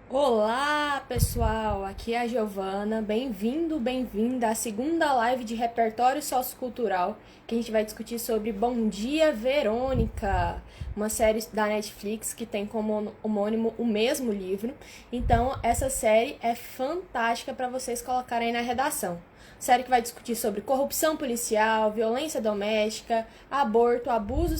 Olá, pessoal! Aqui é a Giovana. Bem-vindo, bem-vinda à segunda live de repertório sociocultural, que a gente vai discutir sobre Bom Dia, Verônica, uma série da Netflix que tem como homônimo o mesmo livro. Então, essa série é fantástica para vocês colocarem na redação. Série que vai discutir sobre corrupção policial, violência doméstica, aborto, abuso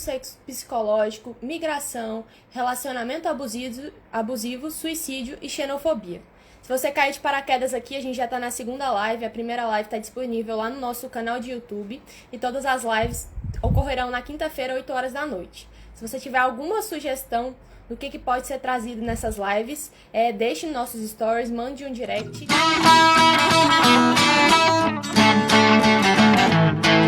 psicológico, migração, relacionamento abusivo, suicídio e xenofobia. Se você cair de paraquedas aqui, a gente já está na segunda live. A primeira live está disponível lá no nosso canal de YouTube. E todas as lives ocorrerão na quinta-feira, 8 horas da noite. Se você tiver alguma sugestão do que pode ser trazido nessas lives, deixe nos nossos stories, mande um direct.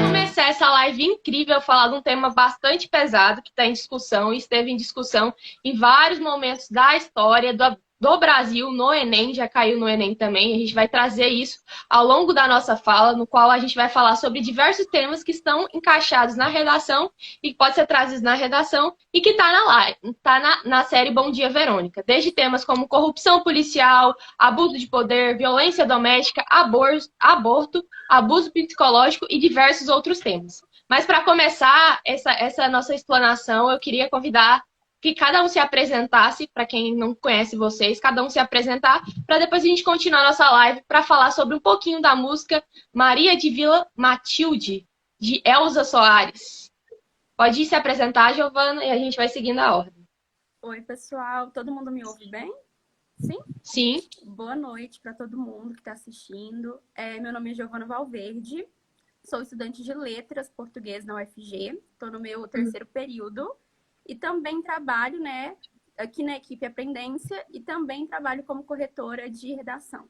Começar essa live incrível, falar de um tema bastante pesado que está em discussão e esteve em discussão em vários momentos da história do Brasil, no Enem, já caiu no Enem também. A gente vai trazer isso ao longo da nossa fala, no qual a gente vai falar sobre diversos temas que estão encaixados na redação e que pode ser trazidos na redação e que está na live, na série Bom Dia, Verônica. Desde temas como corrupção policial, abuso de poder, violência doméstica, aborto, abuso psicológico e diversos outros temas. Mas para começar essa nossa explanação, eu queria convidar que cada um se apresentasse, para quem não conhece vocês, cada um se apresentar, para depois a gente continuar a nossa live para falar sobre um pouquinho da música Maria de Vila Matilde, de Elza Soares. Pode ir se apresentar, Giovana, e a gente vai seguindo a ordem. Oi, pessoal. Todo mundo me ouve bem? Sim? Sim. Boa noite para todo mundo que está assistindo. Meu nome é Giovana Valverde. Sou estudante de Letras Português na UFG. Estou no meu terceiro período. E também trabalho, aqui na equipe Aprendência e também trabalho como corretora de redação.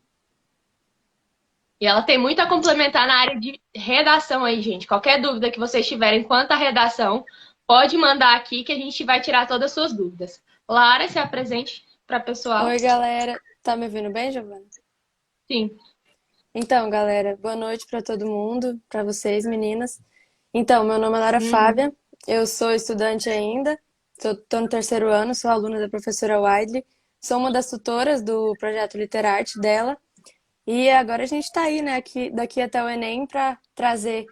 E ela tem muito a complementar na área de redação aí, gente. Qualquer dúvida que vocês tiverem quanto à redação, pode mandar aqui que a gente vai tirar todas as suas dúvidas. Lara, se apresente para o pessoal. Oi, galera. Tá me ouvindo bem, Giovana? Sim. Então, galera, boa noite para todo mundo, para vocês, meninas. Então, meu nome é Lara Fábia, eu sou estudante ainda, tô no terceiro ano, sou aluna da professora Widley, sou uma das tutoras do projeto Literarte dela, e agora a gente tá aí, né, daqui até o Enem para trazer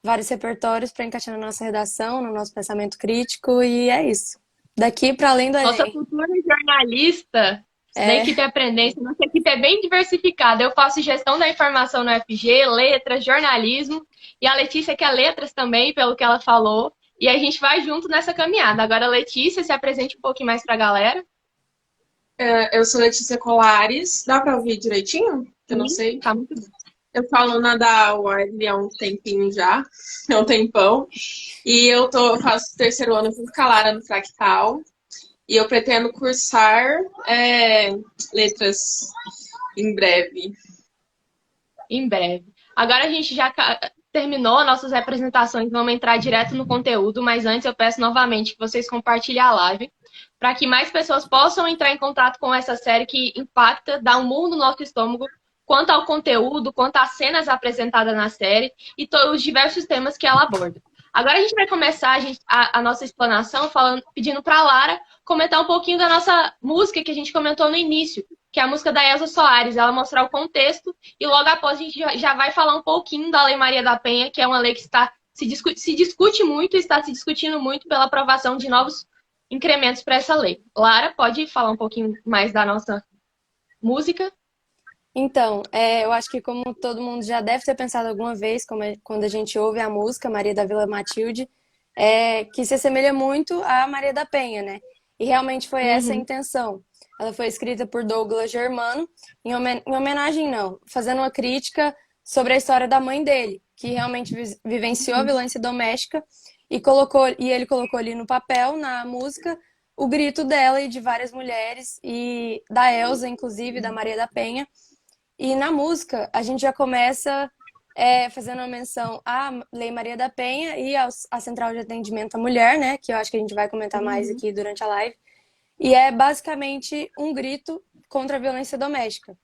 vários repertórios para encaixar na nossa redação, no nosso pensamento crítico, e é isso. Daqui para além do Nossa Enem. futura jornalista da É, equipe Aprendência, nossa equipe é bem diversificada. Eu faço gestão da informação no FG, letras, jornalismo, e a Letícia que é letras também, pelo que ela falou. E a gente vai junto nessa caminhada. Agora, Letícia, se apresente um pouquinho mais para a galera. Eu sou Letícia Colares. Dá para ouvir direitinho? Eu não Sim, sei. tá muito bom. Eu falo aluna da Wiley há um tempinho já, há um tempão. E faço terceiro ano junto com a Lara no Fractal. E eu pretendo cursar letras em breve. Em breve. Agora a gente já terminou nossas representações, vamos entrar direto no conteúdo, mas antes eu peço novamente que vocês compartilhem a live para que mais pessoas possam entrar em contato com essa série que impacta, dá um murro no nosso estômago quanto ao conteúdo, quanto às cenas apresentadas na série e todos os diversos temas que ela aborda. Agora a gente vai começar a nossa explanação pedindo para a Lara comentar um pouquinho da nossa música que a gente comentou no início, que é a música da Elza Soares, ela mostrar o contexto e logo após a gente já vai falar um pouquinho da Lei Maria da Penha, que é uma lei que se discute muito, está se discutindo muito pela aprovação de novos incrementos para essa lei. Lara, pode falar um pouquinho mais da nossa música? então, eu acho que como todo mundo já deve ter pensado alguma vez, quando a gente ouve a música Maria da Vila Matilde, que se assemelha muito a Maria da Penha, né? E realmente foi essa a intenção. Ela foi escrita por Douglas Germano, em homenagem não, fazendo uma crítica sobre a história da mãe dele, que realmente vivenciou a violência doméstica e ele colocou ali no papel, na música, o grito dela e de várias mulheres, e da Elsa, inclusive, da Maria da Penha. E na música, a gente já começa fazendo uma menção à Lei Maria da Penha e à Central de Atendimento à Mulher, né? Que eu acho que a gente vai comentar mais aqui durante a live. E é basicamente um grito contra a violência doméstica.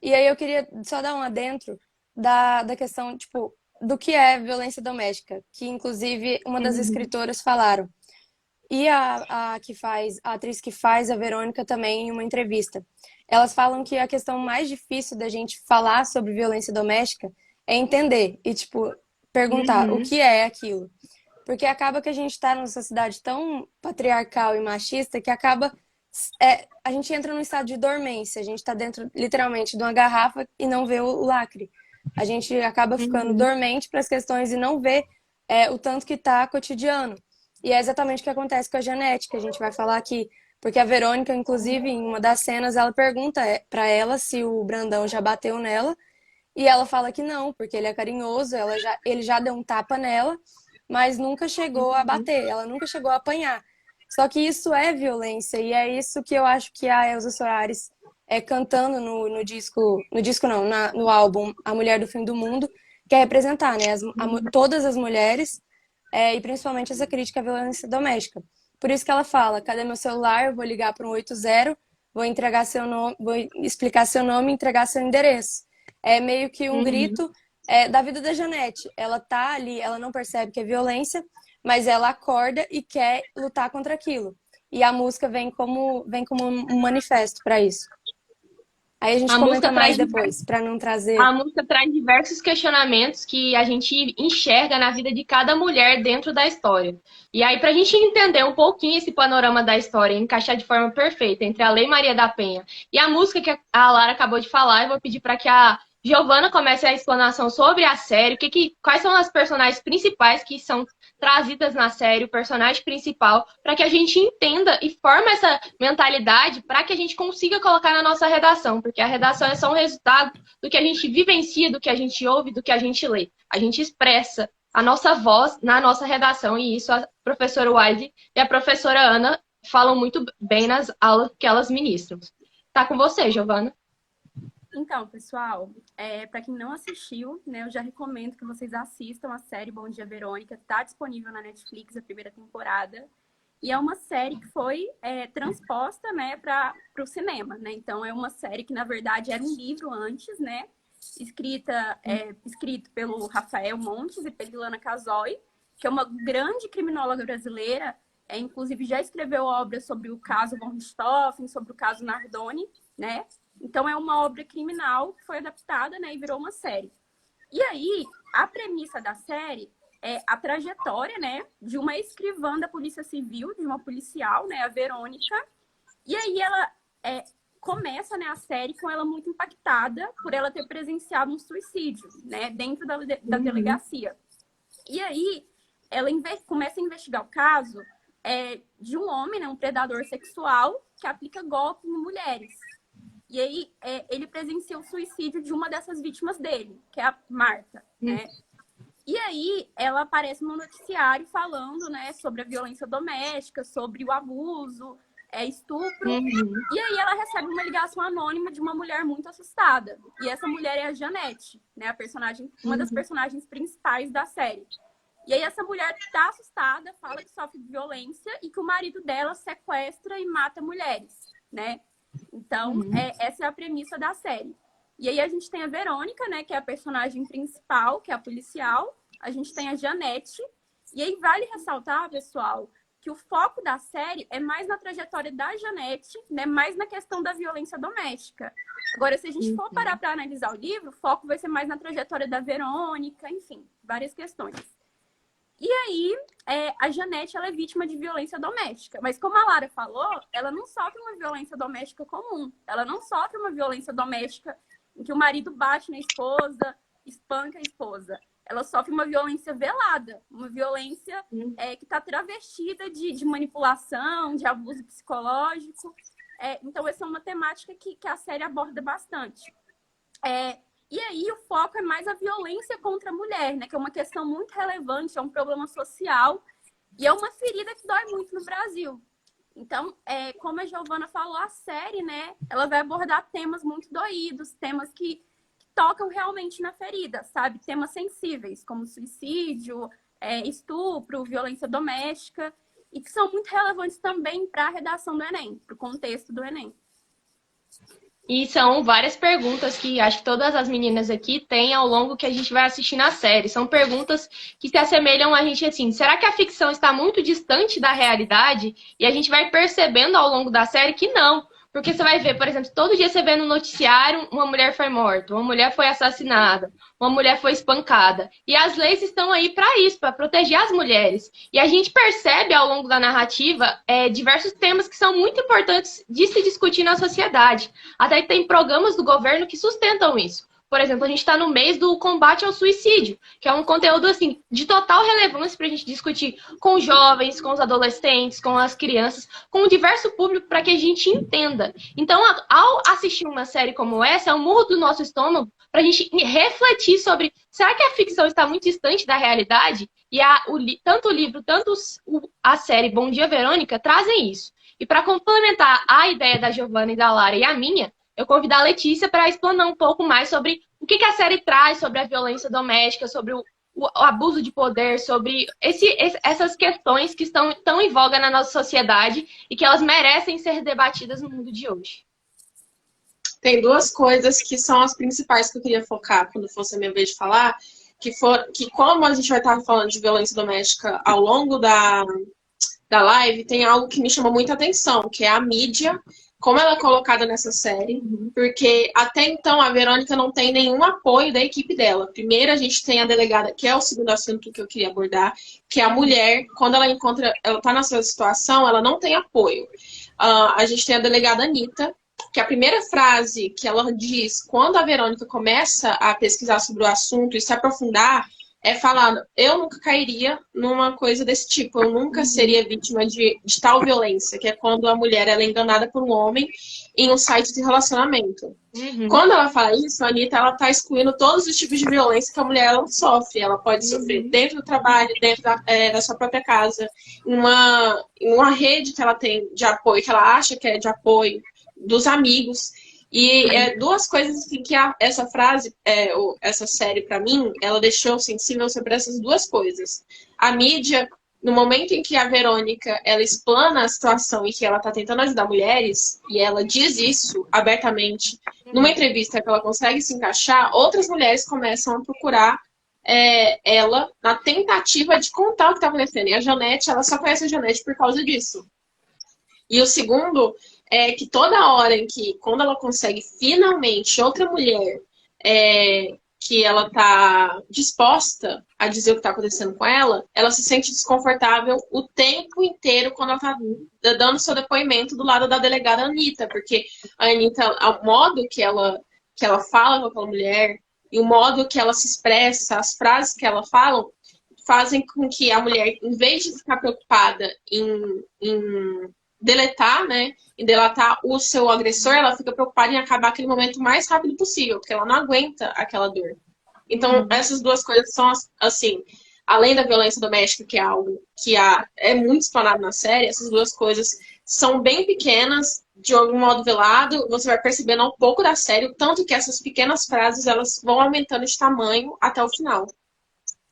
E aí eu queria só dar um adentro da questão, tipo, do que é violência doméstica, que inclusive uma das escritoras falaram. E a atriz que faz a Verônica também em uma entrevista. elas falam que a questão mais difícil da gente falar sobre violência doméstica é entender e, tipo, perguntar o Uhum. que é aquilo. Porque acaba que a gente está numa sociedade tão patriarcal e machista que acaba. A gente entra num estado de dormência, a gente está dentro, literalmente, de uma garrafa e não vê o lacre. A gente acaba ficando Uhum. dormente para as questões e não vê o tanto que está cotidiano. E é exatamente o que acontece com a Janete, que a gente vai falar aqui. Porque a Verônica, inclusive, em uma das cenas, ela pergunta para ela se o Brandão já bateu nela. E ela fala que não, porque ele é carinhoso, ele já deu um tapa nela, mas nunca chegou a Uhum. bater, ela nunca chegou a apanhar. Só que isso é violência, e é isso que eu acho que a Elza Soares cantando no disco não, no álbum A Mulher do Fim do Mundo, quer representar, né? Todas as mulheres, e principalmente essa crítica à violência doméstica. Por isso que ela fala, cadê meu celular? Eu vou ligar para um 80, vou entregar seu nome, vou explicar seu nome e entregar seu endereço. É meio que um Uhum. grito da vida da Janete. Ela tá ali, ela não percebe que é violência, mas ela acorda e quer lutar contra aquilo. E a música vem como um manifesto para isso. Aí a gente A comenta música mais traz depois, para não trazer. A música traz diversos questionamentos que a gente enxerga na vida de cada mulher dentro da história. E aí, para a gente entender um pouquinho esse panorama da história e encaixar de forma perfeita entre a Lei Maria da Penha e a música que a Lara acabou de falar, eu vou pedir para que a Giovana comece a explanação sobre a série, quais são as personagens principais que são trazidas na série, o personagem principal, para que a gente entenda e forme essa mentalidade para que a gente consiga colocar na nossa redação, porque a redação é só um resultado do que a gente vivencia, do que a gente ouve, do que a gente lê. A gente expressa a nossa voz na nossa redação, e isso a professora Wilde e a professora Ana falam muito bem nas aulas que elas ministram. Tá com você, Giovana. Então, pessoal, para quem não assistiu, né, eu já recomendo que vocês assistam a série Bom Dia, Verônica. Está disponível na Netflix, a primeira temporada. E é uma série que foi transposta, né, para o cinema, né? Então, é uma série que, na verdade, era um livro antes, né? Escrito pelo Rafael Montes e pela Ilana Casoy, que é uma grande criminóloga brasileira. Inclusive, já escreveu obras sobre o caso von Richthofen, sobre o caso Nardoni, né? Então, é uma obra criminal que foi adaptada, né, e virou uma série. E aí, a premissa da série é a trajetória, né, de uma escrivã da Polícia Civil, de uma policial, né, a Verônica. E aí, ela começa, né, a série com ela muito impactada por ela ter presenciado um suicídio, né, dentro da delegacia. E aí, ela começa a investigar o caso de um homem, né, um predador sexual, que aplica golpes em mulheres. E aí, ele presencia o suicídio de uma dessas vítimas dele, que é a Marta, né? E aí, ela aparece no noticiário falando, né, sobre a violência doméstica, sobre o abuso, estupro. E aí, ela recebe uma ligação anônima de uma mulher muito assustada. E essa mulher é a Janete, né, uma das personagens principais da série. E aí, essa mulher tá assustada, fala que sofre violência e que o marido dela sequestra e mata mulheres, né? Então, essa é a premissa da série. E aí a gente tem a Verônica, né, que é a personagem principal, que é a policial. A gente tem a Janete. E aí vale ressaltar, pessoal, que o foco da série é mais na trajetória da Janete, né, mais na questão da violência doméstica. Agora, se a gente for parar para analisar o livro, o foco vai ser mais na trajetória da Verônica, enfim, várias questões. E aí, a Janete, ela é vítima de violência doméstica. Mas como a Lara falou, ela não sofre uma violência doméstica comum. Ela não sofre uma violência doméstica em que o marido bate na esposa, espanca a esposa. Ela sofre uma violência velada, uma violência que está travestida de manipulação, de abuso psicológico. Então, essa é uma temática que a série aborda bastante. E aí o foco é mais a violência contra a mulher, né? Que é uma questão muito relevante, é um problema social e é uma ferida que dói muito no Brasil. Então, como a Giovana falou, a série, né? Ela vai abordar temas muito doídos, temas que tocam realmente na ferida, sabe? Temas sensíveis, como suicídio, estupro, violência doméstica, e que são muito relevantes também para a redação do Enem, para o contexto do Enem. E são várias perguntas que acho que todas as meninas aqui têm ao longo que a gente vai assistir na série. São perguntas que se assemelham a gente assim, será que a ficção está muito distante da realidade? E a gente vai percebendo ao longo da série que não. Porque você vai ver, por exemplo, todo dia você vê no noticiário uma mulher foi morta, uma mulher foi assassinada, uma mulher foi espancada. E as leis estão aí para isso, para proteger as mulheres. E a gente percebe ao longo da narrativa diversos temas que são muito importantes de se discutir na sociedade. Até tem programas do governo que sustentam isso. Por exemplo, a gente está no mês do combate ao suicídio, que é um conteúdo assim de total relevância para a gente discutir com os jovens, com os adolescentes, com as crianças, com um diverso público para que a gente entenda. Então, ao assistir uma série como essa, é um murro do nosso estômago para a gente refletir sobre será que a ficção está muito distante da realidade? E tanto o livro, tanto a série Bom Dia, Verônica trazem isso. E para complementar a ideia da Giovana e da Lara e a minha, eu convido a Letícia para explanar um pouco mais sobre o que a série traz sobre a violência doméstica, sobre o abuso de poder, sobre essas questões que estão tão em voga na nossa sociedade e que elas merecem ser debatidas no mundo de hoje. Tem duas coisas que são as principais que eu queria focar quando fosse a minha vez de falar, que como a gente vai estar falando de violência doméstica ao longo da live, tem algo que me chama muita atenção, que é a mídia, como ela é colocada nessa série, porque até então a Verônica não tem nenhum apoio da equipe dela. Primeiro a gente tem a delegada, que é o segundo assunto que eu queria abordar, que é a mulher, quando ela tá nessa situação, ela não tem apoio. A gente tem a delegada Anitta, que a primeira frase que ela diz quando a Verônica começa a pesquisar sobre o assunto e se aprofundar, é falar, eu nunca cairia numa coisa desse tipo, eu nunca seria vítima de tal violência, que é quando a mulher ela é enganada por um homem em um site de relacionamento. Quando ela fala isso, a Anitta ela tá excluindo todos os tipos de violência que a mulher ela sofre. Ela pode sofrer dentro do trabalho, dentro da sua própria casa, em uma rede que ela tem de apoio, que ela acha que é de apoio, dos amigos. E duas coisas assim, que essa frase, essa série, pra mim, ela deixou sensível sobre essas duas coisas. A mídia, no momento em que a Verônica, ela explana a situação e que ela tá tentando ajudar mulheres, e ela diz isso abertamente, numa entrevista que ela consegue se encaixar, outras mulheres começam a procurar ela na tentativa de contar o que tá acontecendo. E a Janete, ela só conhece a Janete por causa disso. E o segundo é que toda hora em que, quando ela consegue finalmente outra mulher que ela tá disposta a dizer o que tá acontecendo com ela, ela se sente desconfortável o tempo inteiro quando ela tá dando seu depoimento do lado da delegada Anitta, porque a Anitta, o modo que ela fala com aquela mulher e o modo que ela se expressa, as frases que ela fala, fazem com que a mulher, em vez de ficar preocupada em deletar, né, em delatar o seu agressor, ela fica preocupada em acabar aquele momento o mais rápido possível, porque ela não aguenta aquela dor. Então, essas duas coisas são, assim, além da violência doméstica, que é algo que é muito explanado na série, essas duas coisas são bem pequenas, de algum modo velado, você vai percebendo um pouco da série, o tanto que essas pequenas frases, elas vão aumentando de tamanho até o final.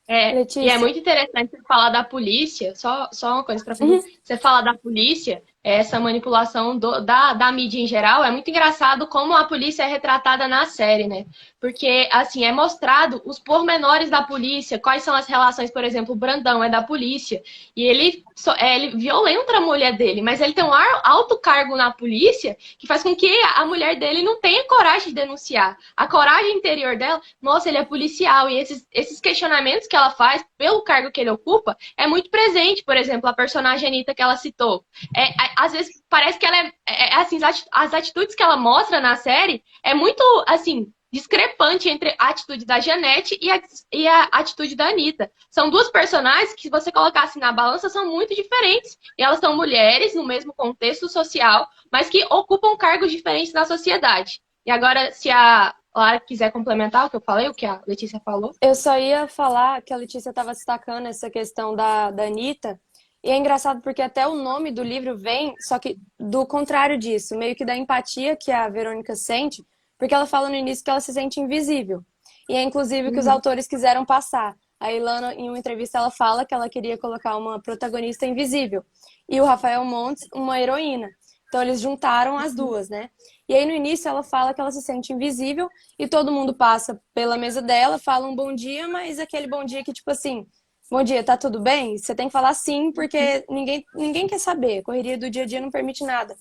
E é muito interessante você falar da polícia, só uma coisa para falar. Você fala da polícia, essa manipulação da mídia em geral, é muito engraçado como a polícia é retratada na série, né? Porque, assim, é mostrado os pormenores da polícia, quais são as relações, por exemplo, o Brandão é da polícia, e ele violenta a mulher dele, mas ele tem um alto cargo na polícia que faz com que a mulher dele não tenha coragem de denunciar. A coragem interior dela, nossa, ele é policial, e esses questionamentos que ela faz pelo cargo que ele ocupa é muito presente. Por exemplo, a personagem Anitta que ela citou. Às vezes parece que ela assim, as atitudes que ela mostra na série é muito, assim, discrepante entre a atitude da Janete e a atitude da Anitta. São duas personagens que, se você colocasse na balança, são muito diferentes. E elas são mulheres no mesmo contexto social, mas que ocupam cargos diferentes na sociedade. E agora, se a Lara quiser complementar o que eu falei, o que a Letícia falou. Eu só ia falar que a Letícia estava destacando essa questão da Anitta. E é engraçado porque até o nome do livro vem, só que do contrário disso, meio que da empatia que a Verônica sente, porque ela fala no início que ela se sente invisível. E é inclusive o que os autores quiseram passar. A Ilana, em uma entrevista, ela fala que ela queria colocar uma protagonista invisível. E o Rafael Montes, uma heroína. Então eles juntaram as duas, né? E aí no início ela fala que ela se sente invisível e todo mundo passa pela mesa dela, fala um bom dia, mas aquele bom dia que tipo assim, bom dia, tá tudo bem? Você tem que falar sim, porque ninguém quer saber. A correria do dia a dia não permite nada.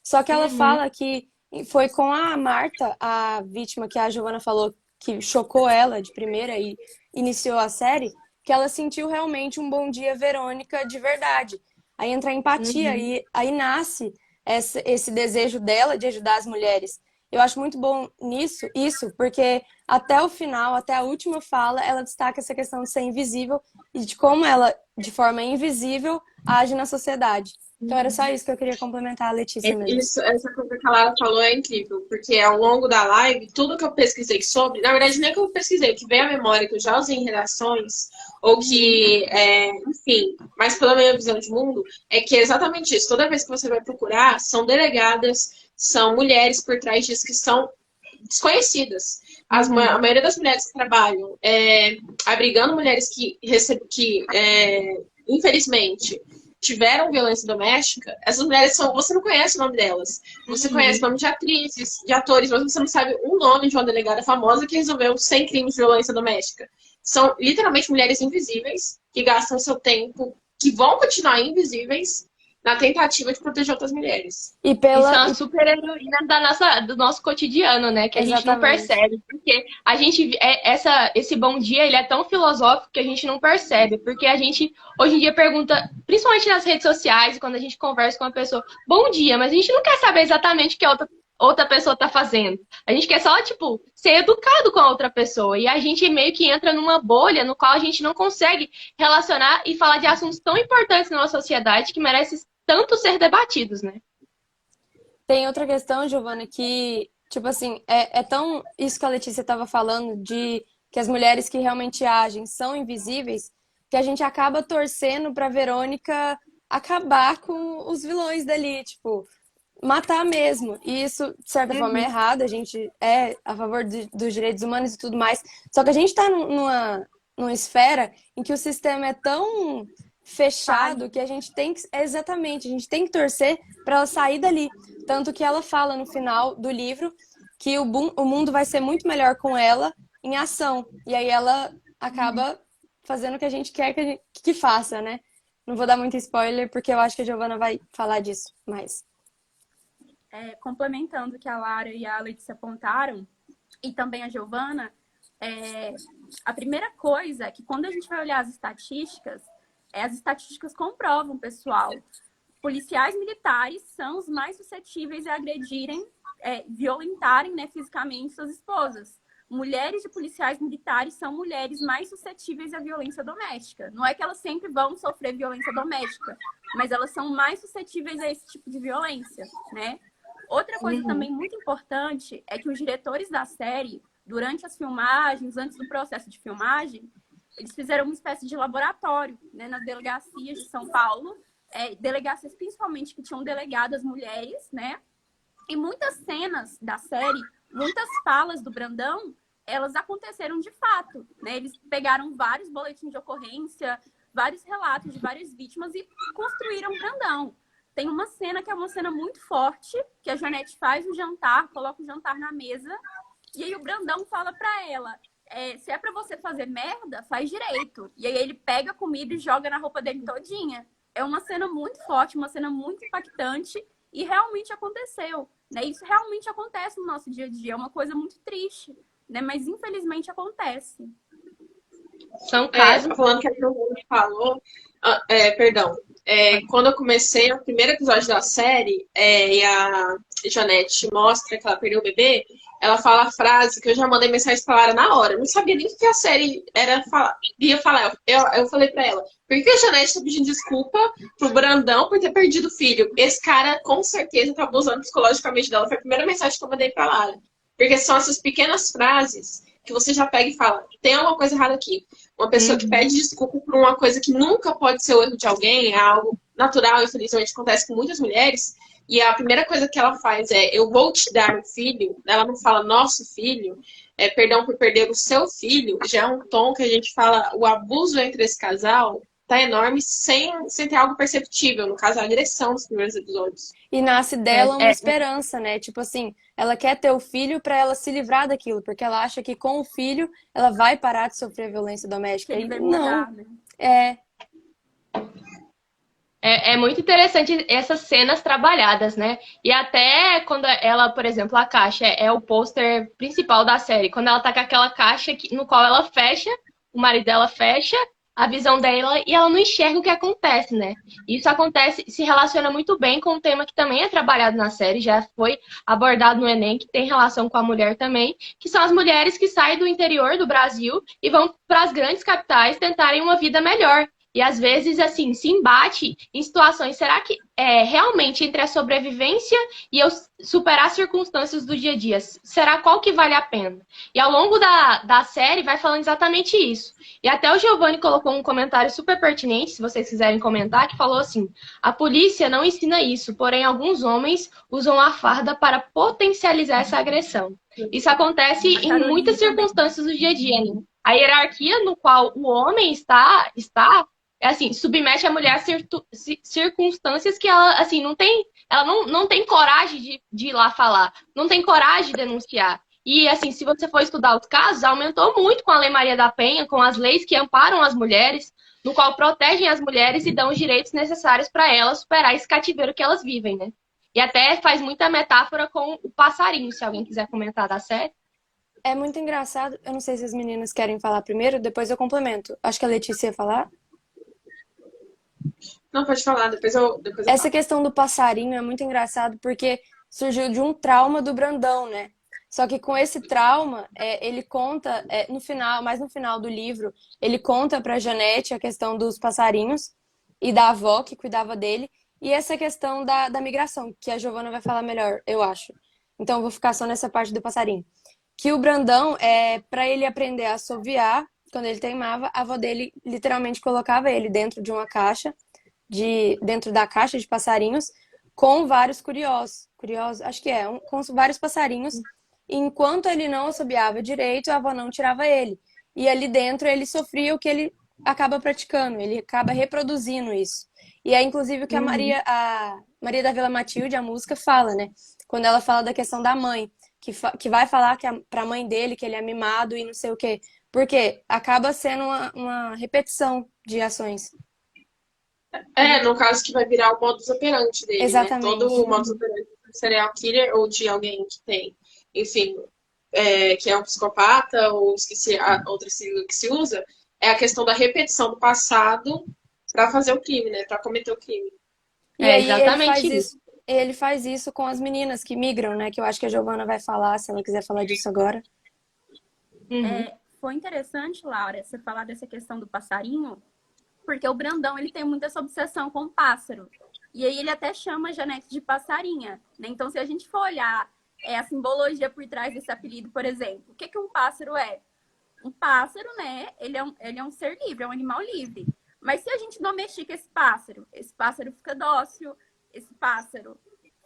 Só que ela Uhum. fala que foi com a Marta, a vítima que a Giovanna falou que chocou ela de primeira e iniciou a série, que ela sentiu realmente um Bom Dia Verônica de verdade. Aí entra a empatia Uhum. e aí nasce esse desejo dela de ajudar as mulheres. Eu acho muito bom isso, porque até o final, até a última fala, ela destaca essa questão de ser invisível e de como ela, de forma invisível, age na sociedade. Então era só isso que eu queria complementar a Letícia mesmo. Isso, essa coisa que a Lara falou é incrível, porque ao longo da live, tudo que eu pesquisei sobre, na verdade, nem que eu pesquisei, que veio à memória, que eu já usei em redações, ou que, enfim, mas pela minha visão de mundo, é que é exatamente isso. Toda vez que você vai procurar, são delegadas, são mulheres por trás disso que são desconhecidas. A maioria das mulheres que trabalham abrigando mulheres que infelizmente, tiveram violência doméstica, essas mulheres são. Você não conhece o nome delas. Você conhece o Uhum. nome de atrizes, de atores, mas você não sabe um nome de uma delegada famosa que resolveu 100 crimes de violência doméstica. São literalmente mulheres invisíveis que gastam seu tempo, que vão continuar invisíveis na tentativa de proteger outras mulheres. E E são pela. as super heroínas do nosso cotidiano, né? Que a gente não Exatamente. percebe. Porque a gente, esse bom dia, ele é tão filosófico que a gente não percebe. Porque a gente, hoje em dia, pergunta, principalmente nas redes sociais, quando a gente conversa com uma pessoa, bom dia, mas a gente não quer saber exatamente o que a outra pessoa tá fazendo. A gente quer só, tipo, ser educado com a outra pessoa. E a gente meio que entra numa bolha no qual a gente não consegue relacionar e falar de assuntos tão importantes na nossa sociedade que merecem tanto ser debatidos, né? Tem outra questão, Giovana, que, tipo assim, é tão isso que a Letícia estava falando, de que as mulheres que realmente agem são invisíveis, que a gente acaba torcendo pra Verônica acabar com os vilões dali, tipo, matar mesmo. E isso, de certa forma, é Uhum. errado, a gente é a favor dos direitos humanos e tudo mais. Só que a gente tá numa esfera em que o sistema é tão fechado Falho. que a gente tem que, exatamente, a gente tem que torcer para ela sair dali. Tanto que ela fala no final do livro que o mundo vai ser muito melhor com ela em ação. E aí ela acaba fazendo o que a gente quer que faça, né? Não vou dar muito spoiler, porque eu acho que a Giovana vai falar disso mais. Complementando o que a Lara e a Letícia apontaram, e também a Giovana, a primeira coisa é que quando a gente vai olhar as estatísticas comprovam, pessoal, policiais militares são os mais suscetíveis a agredirem, violentarem, né, fisicamente suas esposas. Mulheres de policiais militares são mulheres mais suscetíveis à violência doméstica. Não é que elas sempre vão sofrer violência doméstica, mas elas são mais suscetíveis a esse tipo de violência, né? Outra coisa Uhum. também muito importante é que os diretores da série, durante as filmagens, antes do processo de filmagem, eles fizeram uma espécie de laboratório, né, nas delegacias de São Paulo, delegacias principalmente que tinham delegadas mulheres, né? E muitas cenas da série, muitas falas do Brandão, elas aconteceram de fato, né? Eles pegaram vários boletins de ocorrência, vários relatos de várias vítimas e construíram o Brandão. Tem uma cena que é uma cena muito forte, que a Janete faz o jantar, coloca o jantar na mesa, e aí o Brandão fala pra ela, se é pra você fazer merda, faz direito. E aí ele pega a comida e joga na roupa dele todinha. É uma cena muito forte, uma cena muito impactante, e realmente aconteceu, né? Isso realmente acontece no nosso dia a dia, é uma coisa muito triste, né? Mas infelizmente acontece. São casos. Falando que a Giovanna falou, perdão, quando eu comecei o primeiro episódio da série, e a Janete mostra que ela perdeu o bebê, ela fala a frase que eu já mandei mensagem pra Lara na hora. Eu não sabia nem o que a série ia falar. Eu falei pra ela, por que a Janete tá pedindo desculpa pro Brandão por ter perdido o filho? Esse cara, com certeza, tá abusando psicologicamente dela. Foi a primeira mensagem que eu mandei pra Lara. Porque são essas pequenas frases que você já pega e fala, tem alguma coisa errada aqui. Uma pessoa que Uhum. pede desculpa por uma coisa que nunca pode ser o erro de alguém, é algo natural, infelizmente acontece com muitas mulheres, e a primeira coisa que ela faz eu vou te dar um filho, ela não fala nosso filho, perdão por perder o seu filho, já é um tom que a gente fala, o abuso entre esse casal tá enorme sem ter algo perceptível, no caso a agressão dos primeiros episódios. E nasce dela uma É, esperança, né? Tipo assim, ela quer ter o filho para ela se livrar daquilo, porque ela acha que com o filho ela vai parar de sofrer violência Que doméstica. ele E vai não, mudar, né? é, É muito interessante essas cenas trabalhadas, né? E até quando ela, por exemplo, a caixa é o pôster principal da série. Quando ela tá com aquela caixa no qual ela fecha, o marido dela fecha a visão dela e ela não enxerga o que acontece, né? Isso acontece, se relaciona muito bem com um tema que também é trabalhado na série, já foi abordado no Enem, que tem relação com a mulher também, que são as mulheres que saem do interior do Brasil e vão para as grandes capitais tentarem uma vida melhor. E às vezes, assim, se embate em situações. Será que é realmente entre a sobrevivência e eu superar as circunstâncias do dia a dia? Será qual que vale a pena? E ao longo da série vai falando exatamente isso. E até o Giovanni colocou um comentário super pertinente, se vocês quiserem comentar, que falou assim: a polícia não ensina isso, porém alguns homens usam a farda para potencializar essa agressão. Isso acontece em muitas circunstâncias do dia a dia, né? A hierarquia no qual o homem está assim, submete a mulher a circunstâncias que ela, assim, ela não tem coragem de ir lá falar, não tem coragem de denunciar. E, assim, se você for estudar os casos, aumentou muito com a Lei Maria da Penha, com as leis que amparam as mulheres, no qual protegem as mulheres e dão os direitos necessários para elas superar esse cativeiro que elas vivem, né? E até faz muita metáfora com o passarinho, se alguém quiser comentar da série. É muito engraçado. Eu não sei se as meninas querem falar primeiro, depois eu complemento. Acho que a Letícia ia falar. Não, pode falar, depois eu Essa falo. questão do passarinho é muito engraçado porque surgiu de um trauma do Brandão, né? Só que com esse trauma, ele conta, no final, mais no final do livro, ele conta pra Janete a questão dos passarinhos e da avó que cuidava dele, e essa questão da migração, que a Giovana vai falar melhor, eu acho. Então eu vou ficar só nessa parte do passarinho. Que o Brandão, para ele aprender a assoviar, quando ele teimava, a avó dele literalmente colocava ele dentro de uma caixa, dentro da caixa de passarinhos, com vários curiosos, acho que com vários passarinhos. E enquanto ele não assobiava direito, a avó não tirava ele. E ali dentro ele sofria o que ele acaba praticando, ele acaba reproduzindo isso. E é inclusive o que a Maria da Vila Matilde, a música, fala, né? Quando ela fala da questão da mãe, que vai falar pra mãe dele que ele é mimado e não sei o quê. Porque acaba sendo uma repetição de ações. No caso que vai virar o modus operandi dele, Exatamente. né? Todo o modus operandi do serial killer ou de alguém que tem, enfim, que é um psicopata ou esqueci a outra sigla que se usa, é a questão da repetição do passado para fazer o crime, né? Para cometer o crime. E aí exatamente isso. Ele faz isso com as meninas que migram, né? Que eu acho que a Giovana vai falar, se ela quiser falar disso agora. Foi interessante, Laura, você falar dessa questão do passarinho, porque o Brandão, ele tem muita essa obsessão com o pássaro. E aí ele até chama a Janete de passarinha, né? Então, se a gente for olhar a simbologia por trás desse apelido, por exemplo, o que um pássaro é? Um pássaro, né? Ele é um ser livre, é um animal livre. Mas se a gente domestica esse pássaro fica dócil, esse pássaro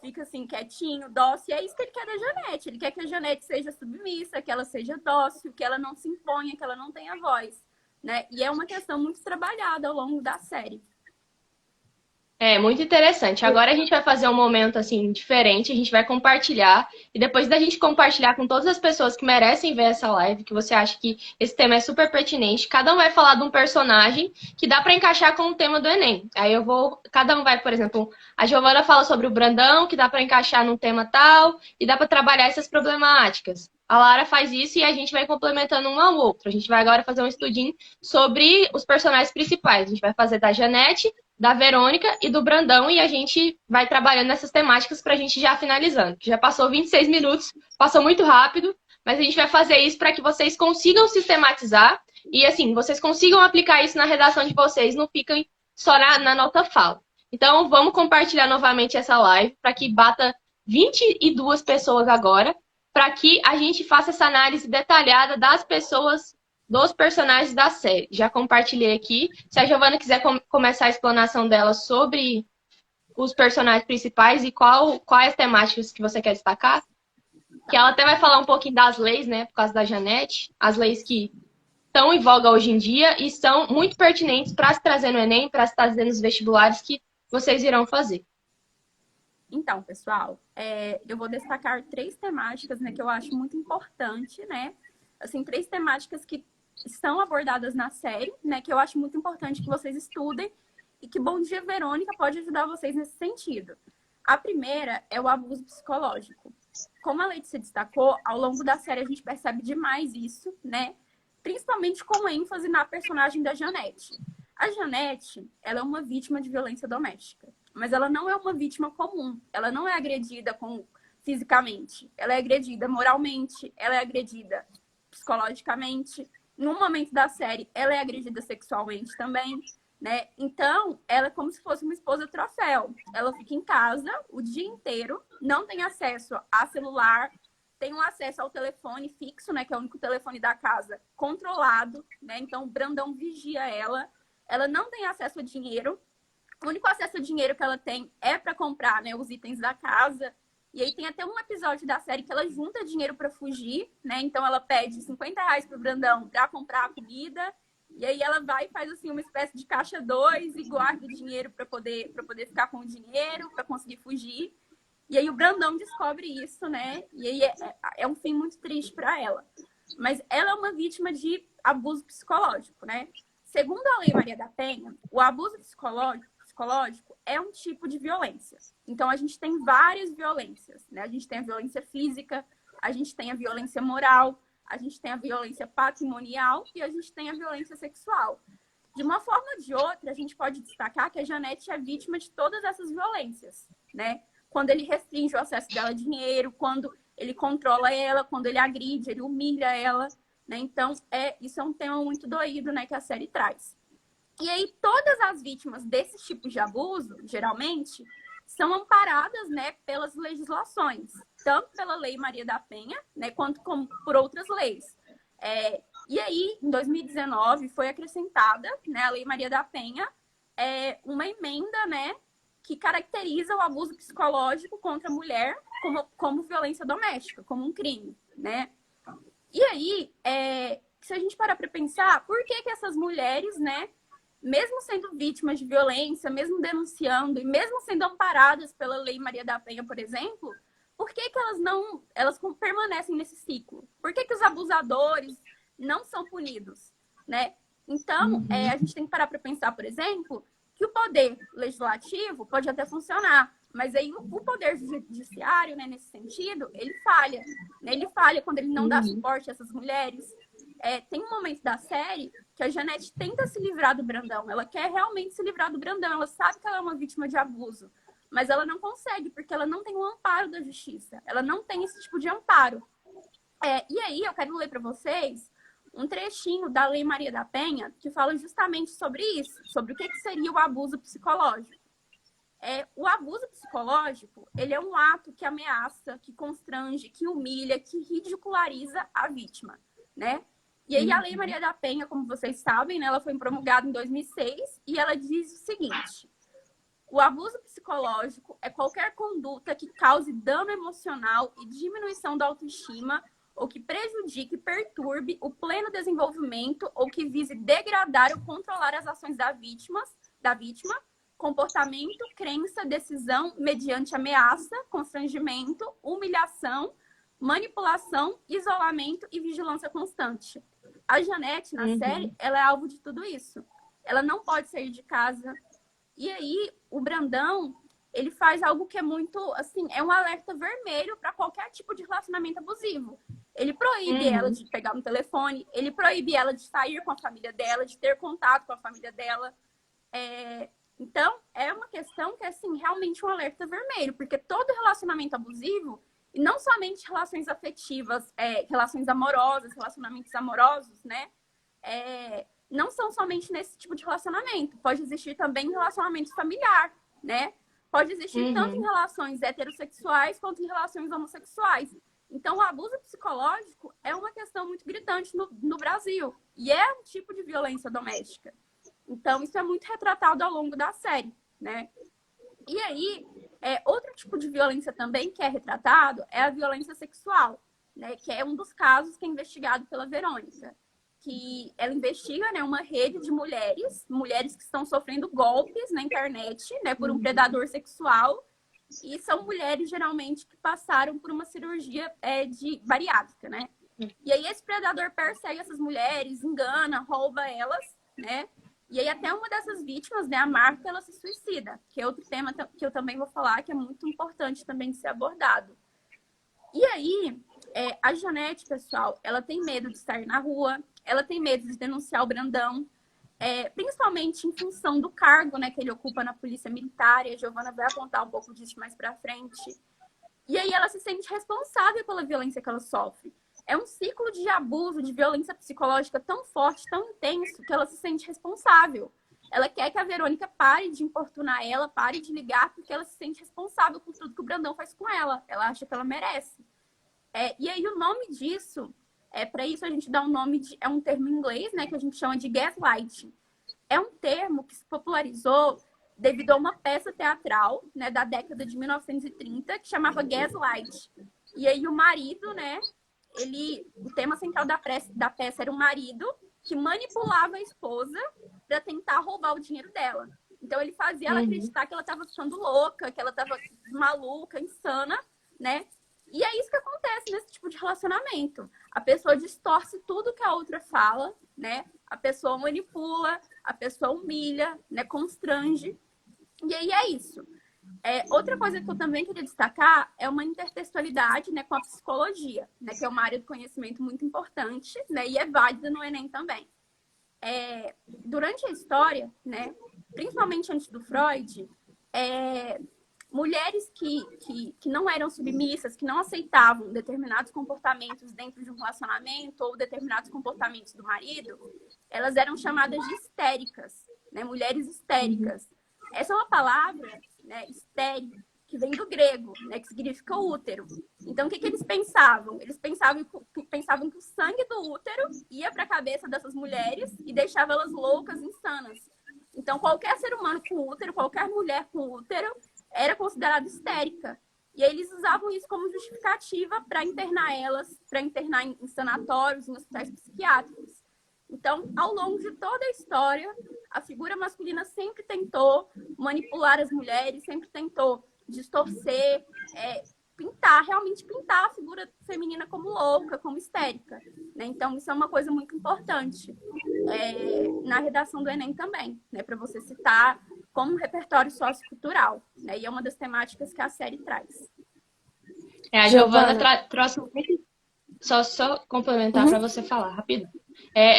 fica assim, quietinho, dócil, e é isso que ele quer da Janete. Ele quer que a Janete seja submissa, que ela seja dócil, que ela não se imponha, que ela não tenha voz, né? E é uma questão muito trabalhada ao longo da série. É muito interessante. Agora a gente vai fazer um momento assim diferente, a gente vai compartilhar e depois da gente compartilhar com todas as pessoas que merecem ver essa live, que você acha que esse tema é super pertinente, cada um vai falar de um personagem que dá para encaixar com o tema do Enem. Aí cada um vai, por exemplo, a Giovana fala sobre o Brandão, que dá para encaixar num tema tal e dá para trabalhar essas problemáticas. A Lara faz isso e a gente vai complementando um ao outro. A gente vai agora fazer um estudinho sobre os personagens principais. A gente vai fazer da Janete, da Verônica e do Brandão, e a gente vai trabalhando nessas temáticas para a gente já finalizando. Já passou 26 minutos, passou muito rápido, mas a gente vai fazer isso para que vocês consigam sistematizar e, assim, vocês consigam aplicar isso na redação de vocês, não fiquem só na nota fala. Então, vamos compartilhar novamente essa live para que bata 22 pessoas agora, para que a gente faça essa análise detalhada das pessoas, dos personagens da série. Já compartilhei aqui. Se a Giovana quiser começar a explanação dela sobre os personagens principais e quais temáticas que você quer destacar, que ela até vai falar um pouquinho das leis, né, por causa da Janete, as leis que estão em voga hoje em dia e são muito pertinentes para se trazer no Enem, para se trazer nos vestibulares que vocês irão fazer. Então, pessoal, eu vou destacar 3 temáticas, né, que eu acho muito importante, né? Assim, 3 temáticas que são abordadas na série, né, que eu acho muito importante que vocês estudem e que Bom Dia, Verônica pode ajudar vocês nesse sentido. A primeira é o abuso psicológico. Como a Letícia destacou, ao longo da série a gente percebe demais isso, né? Principalmente com ênfase na personagem da Janete. A Janete, ela é uma vítima de violência doméstica, mas ela não é uma vítima comum. Ela não é agredida fisicamente, ela é agredida moralmente, ela é agredida psicologicamente. No momento da série, ela é agredida sexualmente também, né? Então, ela é como se fosse uma esposa troféu. Ela fica em casa o dia inteiro, não tem acesso a celular, tem um acesso ao telefone fixo, né? Que é o único telefone da casa, controlado, né? Então, o Brandão vigia ela. Ela não tem acesso a dinheiro. O único acesso a dinheiro que ela tem é para comprar, né, os itens da casa. E aí tem até um episódio da série que ela junta dinheiro para fugir, né? Então ela pede R$ 50 pro Brandão para comprar a comida. E aí ela vai e faz assim uma espécie de caixa 2 e guarda o dinheiro para poder ficar com o dinheiro, para conseguir fugir. E aí o Brandão descobre isso, né? E aí é um fim muito triste para ela. Mas ela é uma vítima de abuso psicológico, né? Segundo a Lei Maria da Penha, o abuso psicológico é um tipo de violência. Então, a gente tem várias violências, né? A gente tem a violência física, a gente tem a violência moral, a gente tem a violência patrimonial e a gente tem a violência sexual. De uma forma ou de outra, a gente pode destacar que a Janete é vítima de todas essas violências, né? Quando ele restringe o acesso dela a dinheiro, quando ele controla ela, quando ele agride, ele humilha ela, né? Então, isso é um tema muito doído, né, que a série traz. E aí, todas as vítimas desses tipos de abuso, geralmente, são amparadas, né, pelas legislações, tanto pela Lei Maria da Penha, né, quanto por outras leis. E aí, em 2019, foi acrescentada, né, a Lei Maria da Penha, uma emenda, né, que caracteriza o abuso psicológico contra a mulher como violência doméstica, como um crime, né? E aí, se a gente parar para pensar, por que essas mulheres, né, mesmo sendo vítimas de violência, mesmo denunciando e mesmo sendo amparadas pela Lei Maria da Penha, por exemplo, por que elas permanecem nesse ciclo? Por que os abusadores não são punidos, né? Então, a gente tem que parar para pensar, por exemplo, que o poder legislativo pode até funcionar, mas aí o poder judiciário, né, nesse sentido, ele falha. Né? Ele falha quando ele não dá suporte a essas mulheres. Tem um momento da série que a Janete tenta se livrar do Brandão. Ela quer realmente se livrar do Brandão. Ela sabe que ela é uma vítima de abuso, mas ela não consegue, porque ela não tem o amparo da justiça. Ela não tem esse tipo de amparo. E aí eu quero ler para vocês um trechinho da Lei Maria da Penha que fala justamente sobre isso, sobre o que seria o abuso psicológico. O abuso psicológico, ele é um ato que ameaça, que constrange, que humilha, que ridiculariza a vítima, né? E aí a Lei Maria da Penha, como vocês sabem, né, ela foi promulgada em 2006 e ela diz o seguinte: o abuso psicológico é qualquer conduta que cause dano emocional e diminuição da autoestima ou que prejudique e perturbe o pleno desenvolvimento ou que vise degradar ou controlar as ações da vítima, comportamento, crença, decisão mediante ameaça, constrangimento, humilhação, manipulação, isolamento e vigilância constante. A Janete, na série, ela é alvo de tudo isso. Ela não pode sair de casa. E aí, o Brandão, ele faz algo que é muito, assim, é um alerta vermelho para qualquer tipo de relacionamento abusivo. Ele proíbe ela de pegar no telefone, ele proíbe ela de sair com a família dela, de ter contato com a família dela. Então, é uma questão que é, assim, realmente um alerta vermelho, porque todo relacionamento abusivo, e não somente relações afetivas, relações amorosas, relacionamentos amorosos, né? Não são somente nesse tipo de relacionamento. Pode existir também em relacionamento familiar, né? Pode existir tanto em relações heterossexuais quanto em relações homossexuais. Então, o abuso psicológico é uma questão muito gritante no Brasil. E é um tipo de violência doméstica. Então, isso é muito retratado ao longo da série, né? E aí, outro tipo de violência também que é retratado é a violência sexual, né? Que é um dos casos que é investigado pela Verônica. Que ela investiga, né, uma rede de mulheres que estão sofrendo golpes na internet, né, por um predador sexual. E são mulheres, geralmente, que passaram por uma cirurgia de bariátrica, né? E aí esse predador persegue essas mulheres, engana, rouba elas, né? E aí até uma dessas vítimas, né, a Marta, ela se suicida, que é outro tema que eu também vou falar, que é muito importante também de ser abordado. E aí, a Janete, pessoal, ela tem medo de sair na rua, ela tem medo de denunciar o Brandão, principalmente em função do cargo, né, que ele ocupa na Polícia Militar, e a Giovana vai apontar um pouco disso mais pra frente. E aí ela se sente responsável pela violência que ela sofre. É um ciclo de abuso, de violência psicológica tão forte, tão intenso, que ela se sente responsável. Ela quer que a Verônica pare de importunar ela, pare de ligar, porque ela se sente responsável por tudo que o Brandão faz com ela. Ela acha que ela merece. E aí o nome disso, para isso a gente dá um nome, é um termo em inglês, né, que a gente chama de gaslighting. É um termo que se popularizou devido a uma peça teatral, né, da década de 1930, que chamava Gaslight. E aí o marido, né, o tema central da peça era o marido que manipulava a esposa para tentar roubar o dinheiro dela. Então ele fazia ela acreditar que ela estava ficando louca, que ela estava maluca, insana, né? E é isso que acontece nesse tipo de relacionamento. A pessoa distorce tudo que a outra fala, né? A pessoa manipula, a pessoa humilha, né? Constrange. E aí é isso. Outra coisa que eu também queria destacar é uma intertextualidade, né, com a psicologia, né, que é uma área do conhecimento muito importante, né, e é válida no Enem também. Durante a história, né, principalmente antes do Freud, mulheres que não eram submissas, que não aceitavam determinados comportamentos dentro de um relacionamento ou determinados comportamentos do marido, elas eram chamadas de histéricas, né, mulheres histéricas. Essa é uma palavra, né, estéril, que vem do grego, né, que significa útero. Então, o que eles pensavam? Eles pensavam que o sangue do útero ia para a cabeça dessas mulheres e deixava elas loucas, insanas. Então, qualquer ser humano com útero, qualquer mulher com útero, era considerada histérica. E aí eles usavam isso como justificativa para internar elas, para internar em sanatórios, em hospitais psiquiátricos. Então, ao longo de toda a história, a figura masculina sempre tentou manipular as mulheres, sempre tentou distorcer, realmente pintar a figura feminina como louca, como histérica, né? Então, isso é uma coisa muito importante na redação do Enem também, né? Para você citar como um repertório sociocultural, né? E é uma das temáticas que a série traz. A Giovana trouxe muito... Só complementar para você falar, rápido.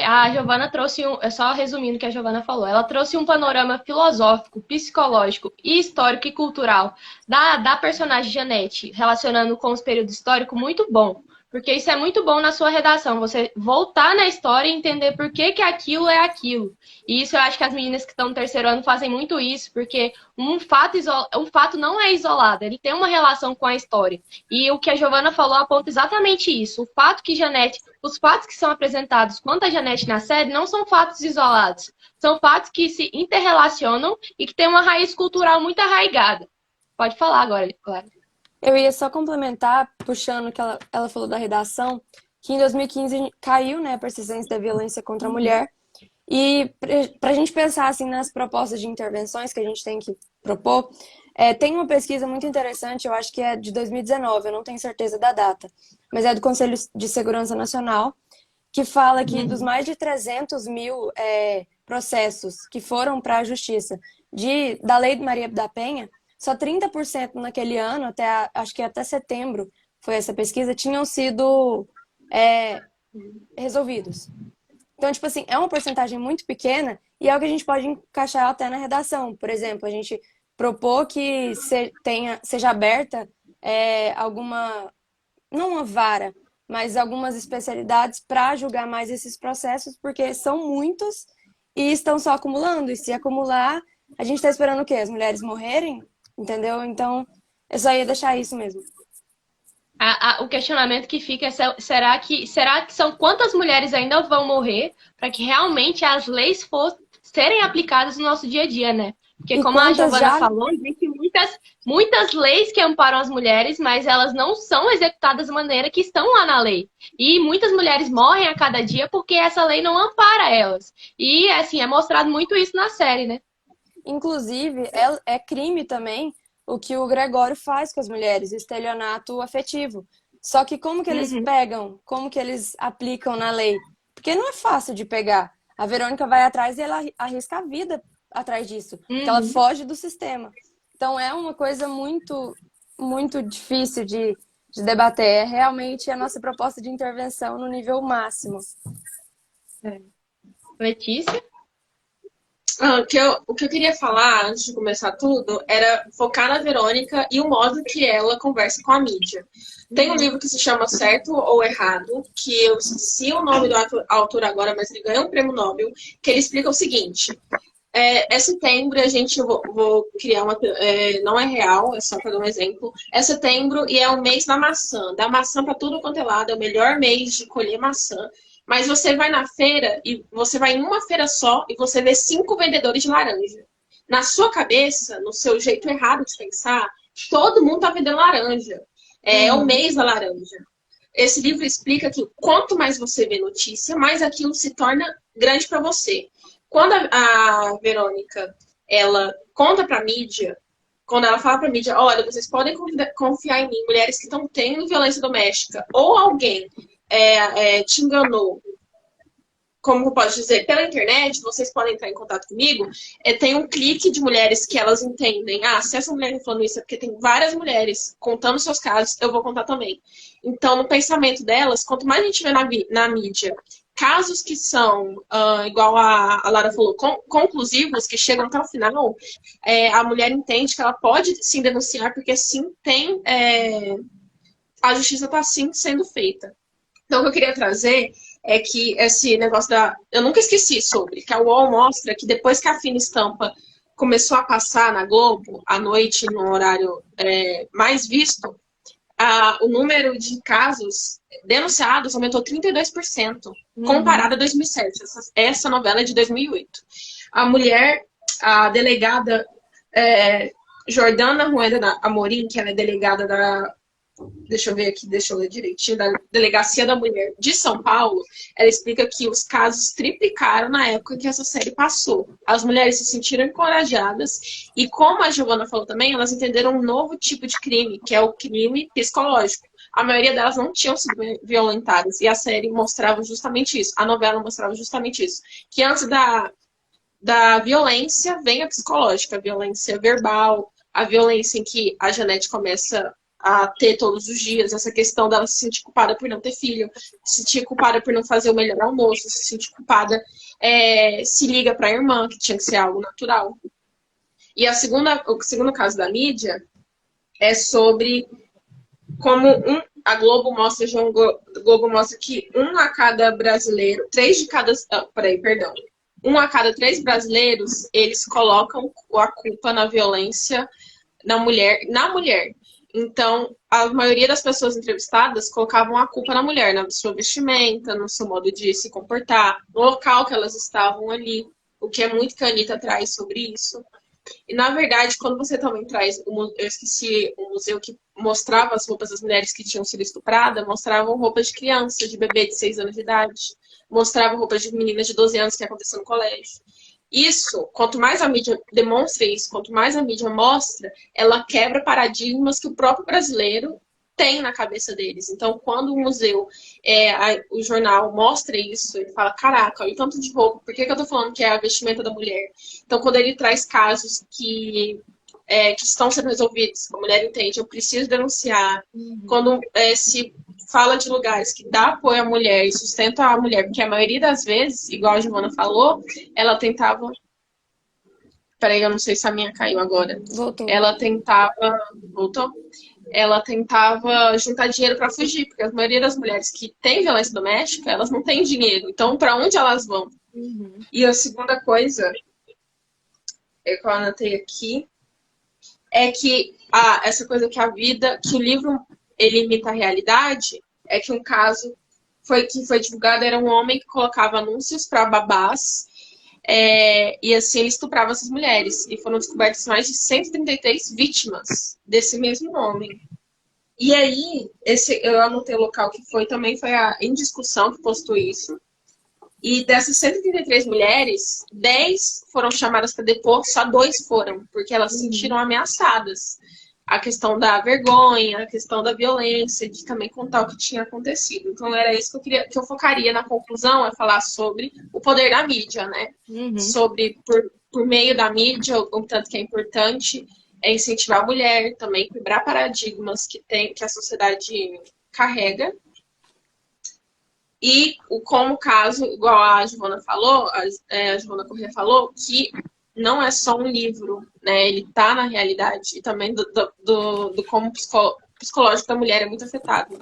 A Giovana trouxe só resumindo o que a Giovana falou, ela trouxe um panorama filosófico, psicológico e histórico e cultural da personagem Janete, relacionando com os períodos históricos, muito bom. Porque isso é muito bom na sua redação, você voltar na história e entender por que aquilo é aquilo. E isso eu acho que as meninas que estão no terceiro ano fazem muito isso, porque um fato não é isolado, ele tem uma relação com a história. E o que a Giovana falou aponta exatamente isso. Os fatos que são apresentados quanto a Janete na série não são fatos isolados, são fatos que se interrelacionam e que têm uma raiz cultural muito arraigada. Pode falar agora, Clara. Eu ia só complementar, puxando que ela falou da redação, que em 2015 caiu, né, a persistência da violência contra a mulher. E para a gente pensar assim, nas propostas de intervenções que a gente tem que propor, tem uma pesquisa muito interessante, eu acho que é de 2019, eu não tenho certeza da data, mas é do Conselho de Segurança Nacional, que fala que dos mais de 300 mil processos que foram para a Justiça da Lei de Maria da Penha, só 30% naquele ano, acho que até setembro foi essa pesquisa, tinham sido resolvidos. Então, tipo assim, é uma porcentagem muito pequena e é o que a gente pode encaixar até na redação. Por exemplo, a gente propor que seja aberta alguma, não uma vara, mas algumas especialidades para julgar mais esses processos, porque são muitos e estão só acumulando. E se acumular, a gente está esperando o quê? As mulheres morrerem? Entendeu? Então, eu só ia deixar isso mesmo. O questionamento que fica é será que são quantas mulheres ainda vão morrer para que realmente as leis serem aplicadas no nosso dia a dia, né? Porque como a Giovana falou, existem muitas leis que amparam as mulheres, mas elas não são executadas da maneira que estão lá na lei. E muitas mulheres morrem a cada dia porque essa lei não ampara elas. E, assim, é mostrado muito isso na série, né? Inclusive, é crime também o que o Gregório faz com as mulheres, estelionato afetivo. Só que como que eles pegam, como que eles aplicam na lei? Porque não é fácil de pegar. A Verônica vai atrás e ela arrisca a vida atrás disso, porque ela foge do sistema. Então é uma coisa muito, muito difícil de debater. É realmente a nossa proposta de intervenção no nível máximo. Letícia? O que eu queria falar, antes de começar tudo, era focar na Verônica e o modo que ela conversa com a mídia. Tem um livro que se chama Certo ou Errado, que eu esqueci o nome do autor agora, mas ele ganhou um prêmio Nobel, que ele explica o seguinte. É setembro e a gente vou criar uma... não é real, é só para dar um exemplo. É setembro e é o mês da maçã. Dá maçã para tudo quanto é lado, é o melhor mês de colher maçã. Mas você vai na feira e você vai em uma feira só e você vê 5 vendedores de laranja. Na sua cabeça, no seu jeito errado de pensar, todo mundo tá vendendo laranja. É o mês da laranja. Esse livro explica que quanto mais você vê notícia, mais aquilo se torna grande para você. Quando a Verônica, ela conta pra mídia, quando ela fala pra mídia, olha, vocês podem confiar em mim, mulheres que estão tendo violência doméstica, ou alguém te enganou, como pode dizer, pela internet, vocês podem entrar em contato comigo, tem um clique de mulheres que elas entendem, se essa mulher está falando isso é porque tem várias mulheres contando seus casos, eu vou contar também. Então, no pensamento delas, quanto mais a gente vê na mídia, casos que são, igual a Lara falou, conclusivos, que chegam até o final, a mulher entende que ela pode sim denunciar, porque sim tem... a justiça está sim sendo feita. Então, o que eu queria trazer é que esse negócio eu nunca esqueci sobre, que a UOL mostra que depois que a Fina Estampa começou a passar na Globo, à noite, no horário mais visto, o número de casos denunciados aumentou 32%, comparado a 2007. Essa novela é de 2008. A mulher, a delegada Jordana Rueda Amorim, que ela é delegada da... Deixa eu ver aqui, deixa eu ler direitinho, da Delegacia da Mulher de São Paulo, ela explica que os casos triplicaram na época que essa série passou. As mulheres se sentiram encorajadas e, como a Giovana falou também, elas entenderam um novo tipo de crime, que é o crime psicológico. A maioria delas não tinham sido violentadas e a série mostrava justamente isso, a novela mostrava justamente isso, que antes da violência vem a psicológica, a violência verbal, a violência em que a Janete começa a ter todos os dias, essa questão dela se sentir culpada por não ter filho, se sentir culpada por não fazer o melhor almoço, se sentir culpada, se liga para a irmã, que tinha que ser algo natural. E o segundo caso da mídia é sobre como a Globo mostra, Globo mostra que um a cada três brasileiros, eles colocam a culpa na violência na mulher. Então, a maioria das pessoas entrevistadas colocavam a culpa na mulher, na sua vestimenta, no seu modo de se comportar, no local que elas estavam ali, o que é muito que a Anitta traz sobre isso. E, na verdade, quando você também traz, eu esqueci o museu que mostrava as roupas das mulheres que tinham sido estupradas, mostravam roupas de criança, de bebê de 6 anos de idade, mostravam roupas de meninas de 12 anos que aconteceu no colégio. Isso, quanto mais a mídia demonstra isso, quanto mais a mídia mostra, ela quebra paradigmas que o próprio brasileiro tem na cabeça deles. Então, quando o museu, o jornal mostra isso, ele fala, caraca, olha o tanto de roupa, por que eu tô falando que é a vestimenta da mulher? Então, quando ele traz casos que estão sendo resolvidos, a mulher entende, eu preciso denunciar. Quando se fala de lugares que dá apoio à mulher e sustenta a mulher, porque a maioria das vezes, igual a Giovana falou, ela tentava... Peraí, eu não sei se a minha caiu agora. Voltou. Ela tentava... Voltou? Ela tentava juntar dinheiro para fugir, porque a maioria das mulheres que têm violência doméstica, elas não têm dinheiro. Então, para onde elas vão? E a segunda coisa, que eu anotei aqui, é que essa coisa que que o livro ele imita a realidade, é que um caso que foi divulgado era um homem que colocava anúncios para babás, e assim ele estuprava essas mulheres. E foram descobertas mais de 133 vítimas desse mesmo homem. E aí, eu anotei o local que também foi a Em Discussão que postou isso. E dessas 133 mulheres, 10 foram chamadas para depor, só 2 foram, porque elas se sentiram ameaçadas. a questão da vergonha, a questão da violência, de também contar o que tinha acontecido. Então era isso que eu queria, que eu focaria na conclusão, é falar sobre o poder da mídia, né? Sobre, por meio da mídia, o tanto que é importante é incentivar a mulher, também quebrar paradigmas que a sociedade carrega. E como caso, igual a Giovana falou, a Giovana Corrêa falou, que não é só um livro, né? Ele está na realidade e também do como o psicológico da mulher é muito afetado.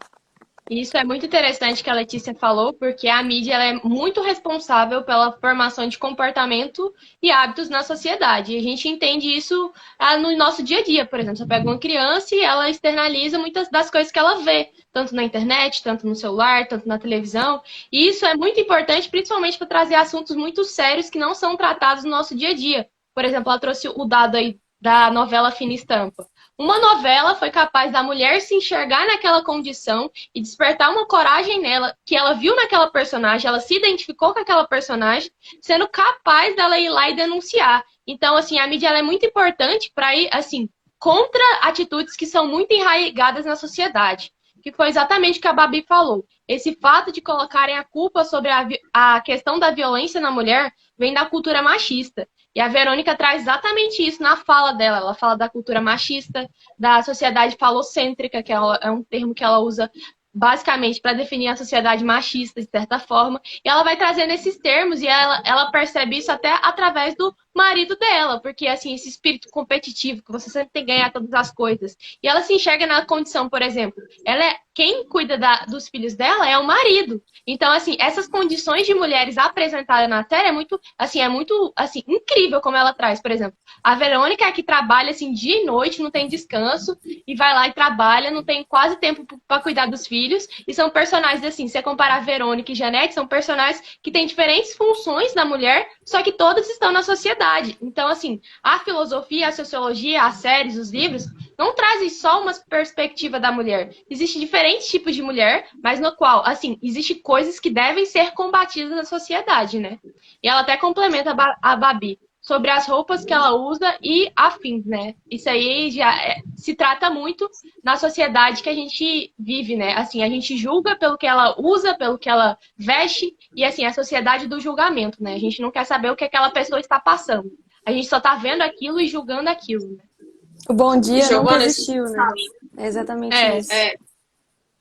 Isso é muito interessante que a Letícia falou, porque a mídia ela é muito responsável pela formação de comportamento e hábitos na sociedade. E a gente entende isso no nosso dia a dia, por exemplo. Você pega uma criança e ela externaliza muitas das coisas que ela vê, tanto na internet, tanto no celular, tanto na televisão. E isso é muito importante, principalmente para trazer assuntos muito sérios que não são tratados no nosso dia a dia. Por exemplo, ela trouxe o dado aí da novela Fina Estampa. Uma novela foi capaz da mulher se enxergar naquela condição e despertar uma coragem nela, que ela viu naquela personagem, ela se identificou com aquela personagem, sendo capaz dela ir lá e denunciar. Então, assim, a mídia ela é muito importante para ir, assim, contra atitudes que são muito enraizadas na sociedade. Que foi exatamente o que a Babi falou. Esse fato de colocarem a culpa sobre a questão da violência na mulher vem da cultura machista. E a Verônica traz exatamente isso na fala dela. Ela fala da cultura machista, da sociedade falocêntrica, que é um termo que ela usa basicamente para definir a sociedade machista, de certa forma. E ela vai trazendo esses termos e ela percebe isso até através do marido dela, porque assim, esse espírito competitivo, que você sempre tem que ganhar todas as coisas. E ela se enxerga na condição, por exemplo, quem cuida dos filhos dela é o marido. Então, assim, essas condições de mulheres apresentadas na série é muito incrível como ela traz, por exemplo. A Verônica é que trabalha assim dia e noite, não tem descanso, e vai lá e trabalha, não tem quase tempo para cuidar dos filhos, e são personagens assim, se você comparar Verônica e Janete, são personagens que têm diferentes funções na mulher, só que todas estão na sociedade. Então, assim, a filosofia, a sociologia, as séries, os livros, não trazem só uma perspectiva da mulher. Existem diferentes tipos de mulher, mas no qual, assim, existem coisas que devem ser combatidas na sociedade, né? E ela até complementa a Babi sobre as roupas que ela usa e afins, né? Isso aí já se trata muito na sociedade que a gente vive, né? Assim, a gente julga pelo que ela usa, pelo que ela veste, e assim, a sociedade do julgamento, né? A gente não quer saber o que aquela pessoa está passando. A gente só tá vendo aquilo e julgando aquilo, né? O bom dia Giovana, nunca existiu, né? É exatamente isso.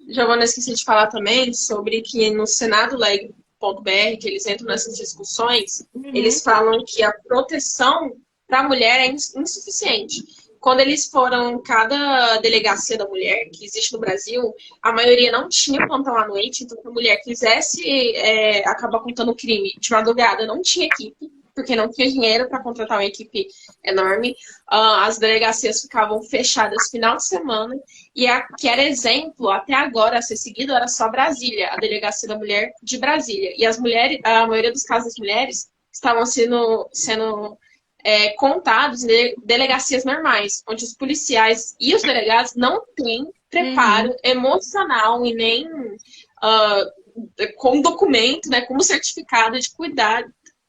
Giovana, esqueci de falar também sobre que no Senado Leg.br, que eles entram nessas discussões, eles falam que a proteção para a mulher é insuficiente. Quando eles foram em cada delegacia da mulher que existe no Brasil, a maioria não tinha plantão à noite, então se a mulher quisesse acabar contando crime de madrugada, não tinha equipe, porque não tinha dinheiro para contratar uma equipe enorme. As delegacias ficavam fechadas final de semana, e que era exemplo, até agora, a ser seguido, era só Brasília, a delegacia da mulher de Brasília. E as mulheres, a maioria dos casos das mulheres estavam sendo contados em delegacias normais, onde os policiais e os delegados não têm preparo emocional e nem com documento, né, como certificado de cuidar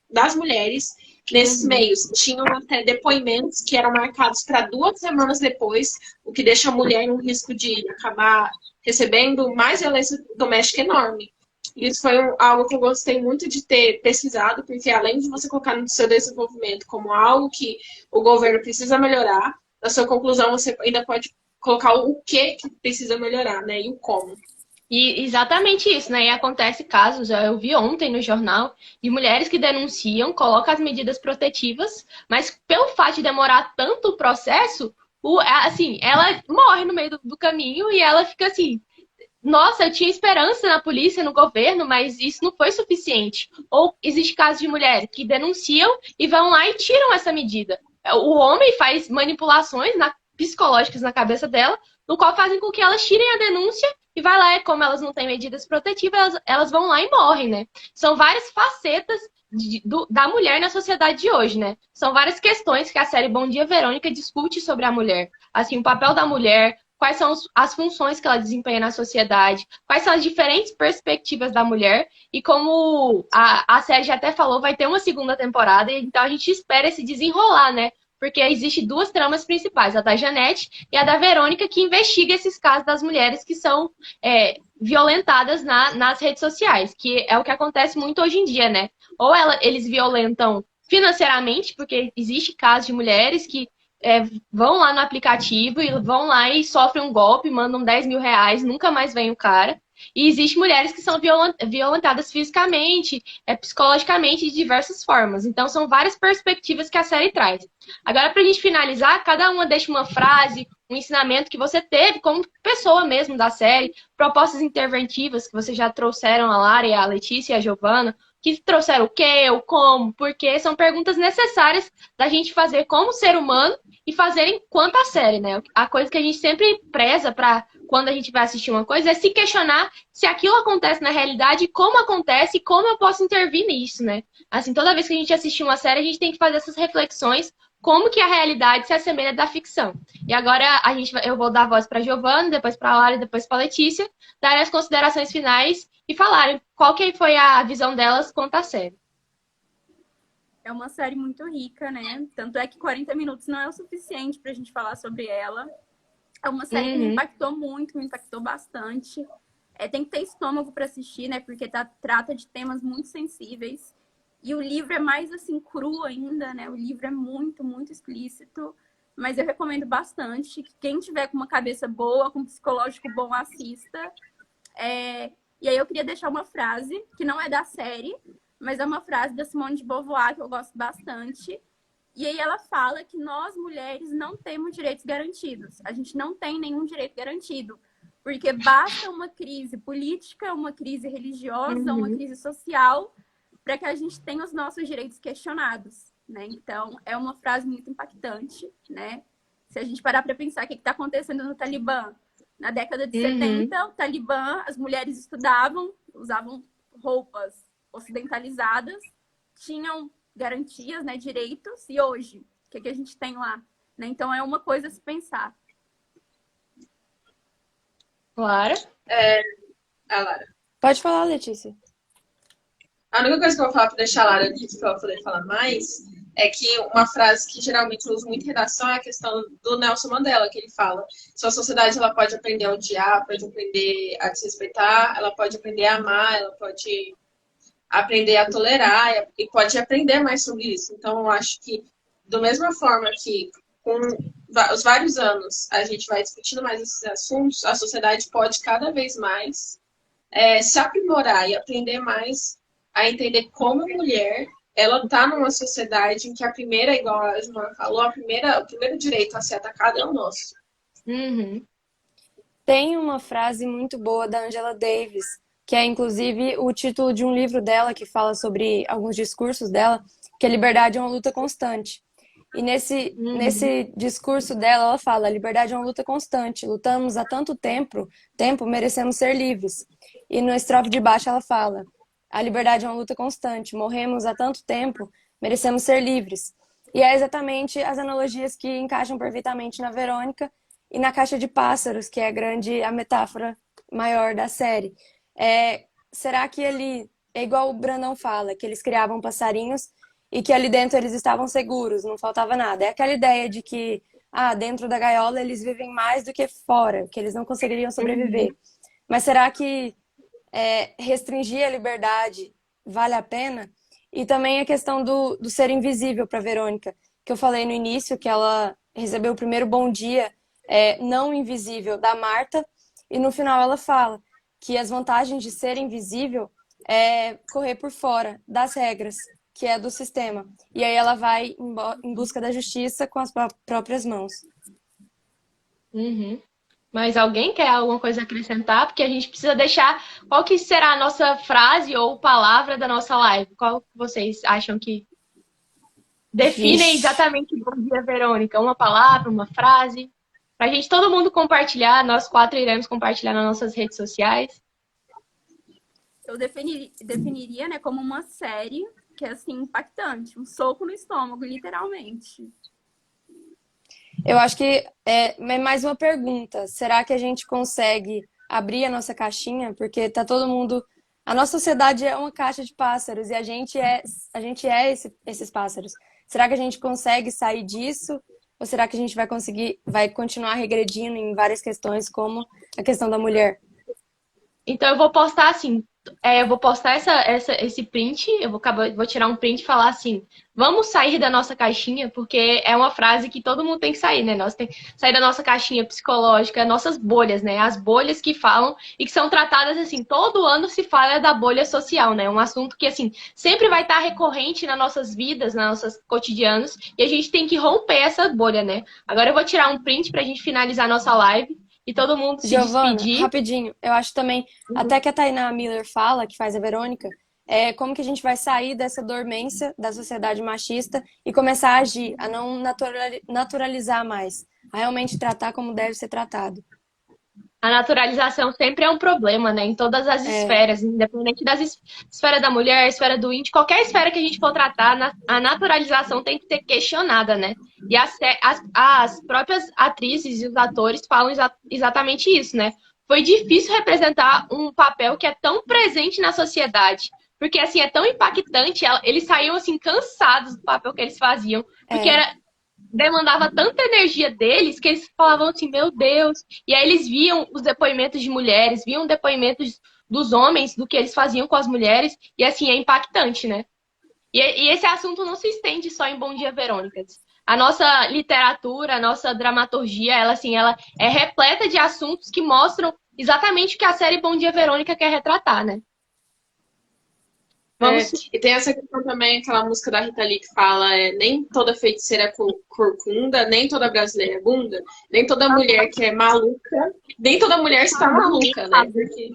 das mulheres nesses meios. Tinham até depoimentos que eram marcados para 2 semanas depois, o que deixa a mulher em um risco de acabar recebendo mais violência doméstica enorme. Isso foi algo que eu gostei muito de ter pesquisado, porque além de você colocar no seu desenvolvimento como algo que o governo precisa melhorar, na sua conclusão você ainda pode colocar o que precisa melhorar, né, e o como. E exatamente isso, né? E acontece casos, eu vi ontem no jornal, de mulheres que denunciam, colocam as medidas protetivas, mas pelo fato de demorar tanto o processo, assim, ela morre no meio do caminho e ela fica assim, nossa, eu tinha esperança na polícia, no governo, mas isso não foi suficiente. Ou existe casos de mulheres que denunciam e vão lá e tiram essa medida. O homem faz manipulações psicológicas na cabeça dela, no qual fazem com que elas tirem a denúncia e vai lá, como elas não têm medidas protetivas, elas vão lá e morrem, né? São várias facetas da mulher na sociedade de hoje, né? São várias questões que a série Bom Dia Verônica discute sobre a mulher. Assim, o papel da mulher, quais são as funções que ela desempenha na sociedade, quais são as diferentes perspectivas da mulher, e como a série já até falou, vai ter uma segunda temporada, então a gente espera esse desenrolar, né? porque existe duas tramas principais, a da Janete e a da Verônica, que investiga esses casos das mulheres que são violentadas nas redes sociais, que é o que acontece muito hoje em dia, né? Ou eles violentam financeiramente, porque existe casos de mulheres que vão lá no aplicativo e vão lá e sofrem um golpe, mandam 10 mil reais, nunca mais vem o cara. E existem mulheres que são violentadas fisicamente, psicologicamente, de diversas formas. Então, são várias perspectivas que a série traz. Agora, para a gente finalizar, cada uma deixa uma frase, um ensinamento que você teve como pessoa mesmo da série, propostas interventivas que vocês já trouxeram, a Lara, a Letícia e a Giovana, que trouxeram o quê, o como, porque são perguntas necessárias da gente fazer como ser humano e fazer enquanto a série, né? A coisa que a gente sempre preza para quando a gente vai assistir uma coisa é se questionar se aquilo acontece na realidade, como acontece e como eu posso intervir nisso, né? Assim, toda vez que a gente assistir uma série, a gente tem que fazer essas reflexões, como que a realidade se assemelha da ficção. E agora eu vou dar a voz para a Giovana, depois para a Lara e depois para a Letícia, darem as considerações finais e falarem qual que foi a visão delas quanto à série. É uma série muito rica, né? Tanto é que 40 minutos não é o suficiente pra gente falar sobre ela. É uma série que me impactou muito, me impactou bastante. Tem que ter estômago para assistir, né? Porque trata de temas muito sensíveis. E o livro é mais, assim, cru ainda, né? O livro é muito, muito explícito. Mas eu recomendo bastante que quem tiver com uma cabeça boa, com um psicológico bom, assista. E aí eu queria deixar uma frase, que não é da série, mas é uma frase da Simone de Beauvoir, que eu gosto bastante. E aí ela fala que nós, mulheres, não temos direitos garantidos. A gente não tem nenhum direito garantido. Porque basta uma crise política, uma crise religiosa, uma crise social, para que a gente tenha os nossos direitos questionados, né? Então, é uma frase muito impactante, né? Se a gente parar para pensar o que está acontecendo no Talibã. Na década de 70, o Talibã, as mulheres estudavam, usavam roupas ocidentalizadas, tinham garantias, né, direitos, e hoje, o que a gente tem lá? Né? Então, é uma coisa a se pensar. Lara? A Lara. Pode falar, Letícia. A única coisa que eu vou falar para deixar a Lara aqui, para ela poder falar mais, é que uma frase que geralmente eu uso muito em redação é a questão do Nelson Mandela, que ele fala: sua sociedade ela pode aprender a odiar, pode aprender a desrespeitar, ela pode aprender a amar, ela pode aprender a tolerar e pode aprender mais sobre isso. Então, eu acho que, da mesma forma que com os vários anos a gente vai discutindo mais esses assuntos, a sociedade pode cada vez mais se aprimorar e aprender mais a entender como mulher ela está numa sociedade em que a primeira, igual a Joana falou, o primeiro direito a ser atacado é o nosso. Tem uma frase muito boa da Angela Davis, que é inclusive o título de um livro dela que fala sobre alguns discursos dela, que a liberdade é uma luta constante. E nesse discurso dela, ela fala: a liberdade é uma luta constante, lutamos há tanto tempo, merecemos ser livres. E no estrofe de baixo ela fala: a liberdade é uma luta constante, morremos há tanto tempo, merecemos ser livres. E é exatamente as analogias que encaixam perfeitamente na Verônica e na Caixa de Pássaros, que é a metáfora maior da série. Será que ele, é igual o Brandão fala, que eles criavam passarinhos e que ali dentro eles estavam seguros, não faltava nada. É aquela ideia de que dentro da gaiola eles vivem mais do que fora, que eles não conseguiriam sobreviver. Mas será que restringir a liberdade vale a pena? E também a questão do ser invisível para Verônica, que eu falei no início, que ela recebeu o primeiro bom dia não invisível da Marta, e no final ela fala que as vantagens de ser invisível é correr por fora das regras, que é do sistema. E aí ela vai em busca da justiça com as próprias mãos. Mas alguém quer alguma coisa a acrescentar? Porque a gente precisa deixar qual que será a nossa frase ou palavra da nossa live. Qual que vocês acham que define exatamente Bom Dia, Verônica? Uma palavra, uma frase? Pra gente todo mundo compartilhar, nós 4 iremos compartilhar nas nossas redes sociais. Eu definiria, né, como uma série que é, assim, impactante. Um soco no estômago, literalmente. Eu acho que é mais uma pergunta. Será que a gente consegue abrir a nossa caixinha? Porque tá todo mundo... A nossa sociedade é uma caixa de pássaros e a gente é esses pássaros. Será que a gente consegue sair disso? Ou será que a gente vai continuar regredindo em várias questões, como a questão da mulher? Então eu vou postar assim, eu vou postar esse print, vou tirar um print e falar assim, vamos sair da nossa caixinha, porque é uma frase que todo mundo tem que sair, né? Nós tem que sair da nossa caixinha psicológica, nossas bolhas, né? As bolhas que falam e que são tratadas assim, todo ano se fala da bolha social, né? Um assunto que assim, sempre vai estar recorrente nas nossas vidas, nos nossos cotidianos, e a gente tem que romper essa bolha, né? Agora eu vou tirar um print pra gente finalizar a nossa live. E todo mundo se Giovana, despedir. rapidinho, eu acho também, até que a Tainá Miller fala, que faz a Verônica, como que a gente vai sair dessa dormência da sociedade machista e começar a agir, a não naturalizar mais, a realmente tratar como deve ser tratado. A naturalização sempre é um problema, né? Em todas as esferas, independente das esferas da mulher, esfera do índio, qualquer esfera que a gente for tratar, a naturalização tem que ser questionada, né? E as próprias atrizes e os atores falam exatamente isso, né? Foi difícil representar um papel que é tão presente na sociedade. Porque, assim, é tão impactante. Eles saíam, assim, cansados do papel que eles faziam. Porque demandava tanta energia deles que eles falavam assim, meu Deus. E aí eles viam os depoimentos de mulheres, viam depoimentos dos homens, do que eles faziam com as mulheres. E, assim, é impactante, né? E esse assunto não se estende só em Bom Dia, Verônica. A nossa literatura, a nossa dramaturgia, ela é repleta de assuntos que mostram exatamente o que a série Bom Dia, Verônica quer retratar, né? E tem essa questão também, aquela música da Rita Lee que fala nem toda feiticeira é corcunda, nem toda brasileira é bunda, nem toda mulher que é maluca, nem toda mulher está maluca, né? Porque...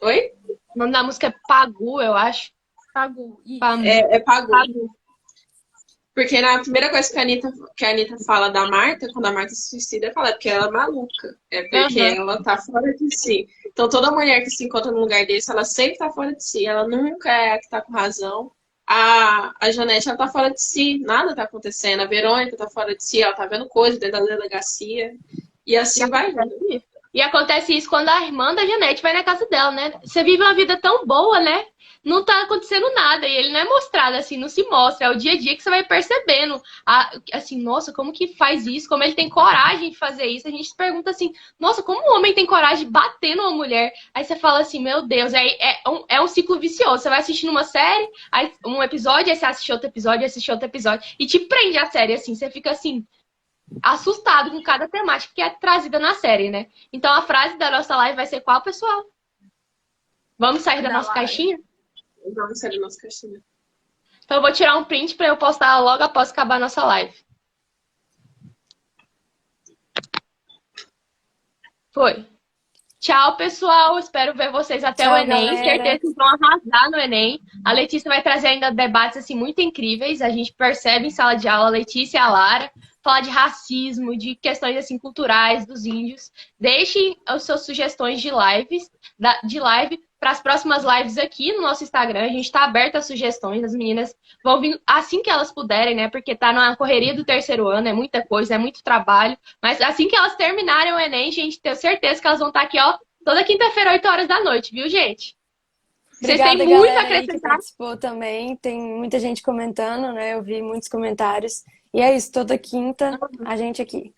Oi? O nome da música é Pagu, eu acho. Pagu. É Pagu. Porque na primeira coisa que a Anitta fala da Marta, quando a Marta se suicida, fala porque ela é maluca. É porque ela tá fora de si. Então toda mulher que se encontra num lugar desse, ela sempre tá fora de si. Ela nunca é a que tá com razão. A Janete, ela tá fora de si. Nada tá acontecendo. A Verônica tá fora de si. Ela tá vendo coisas dentro da delegacia. E assim vai. E acontece isso quando a irmã da Janete vai na casa dela, né? Você vive uma vida tão boa, né? Não tá acontecendo nada. E ele não é mostrado assim, não se mostra. É o dia a dia que você vai percebendo. Assim, nossa, como que faz isso? Como ele tem coragem de fazer isso? A gente se pergunta assim, nossa, como um homem tem coragem de bater numa mulher? Aí você fala assim, meu Deus, aí é um ciclo vicioso. Você vai assistindo uma série, aí um episódio, aí você assiste outro episódio, assiste outro episódio. E te prende a série, assim. Você fica assim, assustado com cada temática que é trazida na série, né? Então a frase da nossa live vai ser qual, pessoal? Vamos sair da nossa caixinha? Vamos sair da nossa caixinha. Então eu vou tirar um print para eu postar logo após acabar a nossa live. Foi. Tchau, pessoal. Espero ver vocês até o Enem. Galera. Certeza que vão arrasar no Enem. A Letícia vai trazer ainda debates assim, muito incríveis. A gente percebe em sala de aula a Letícia e a Lara falar de racismo, de questões assim culturais dos índios. Deixem as suas sugestões de live para as próximas lives aqui no nosso Instagram. A gente está aberto a sugestões. As meninas vão vir assim que elas puderem, né? Porque tá na correria do terceiro ano, é muita coisa, é muito trabalho. Mas assim que elas terminarem o Enem, gente, tenho certeza que elas vão estar aqui, ó, toda quinta-feira, 8 horas da noite, viu, gente? Obrigada, vocês têm muito a galera aí que acrescentar. participou também. Tem muita gente comentando, né? Eu vi muitos comentários. E é isso, toda quinta a gente aqui.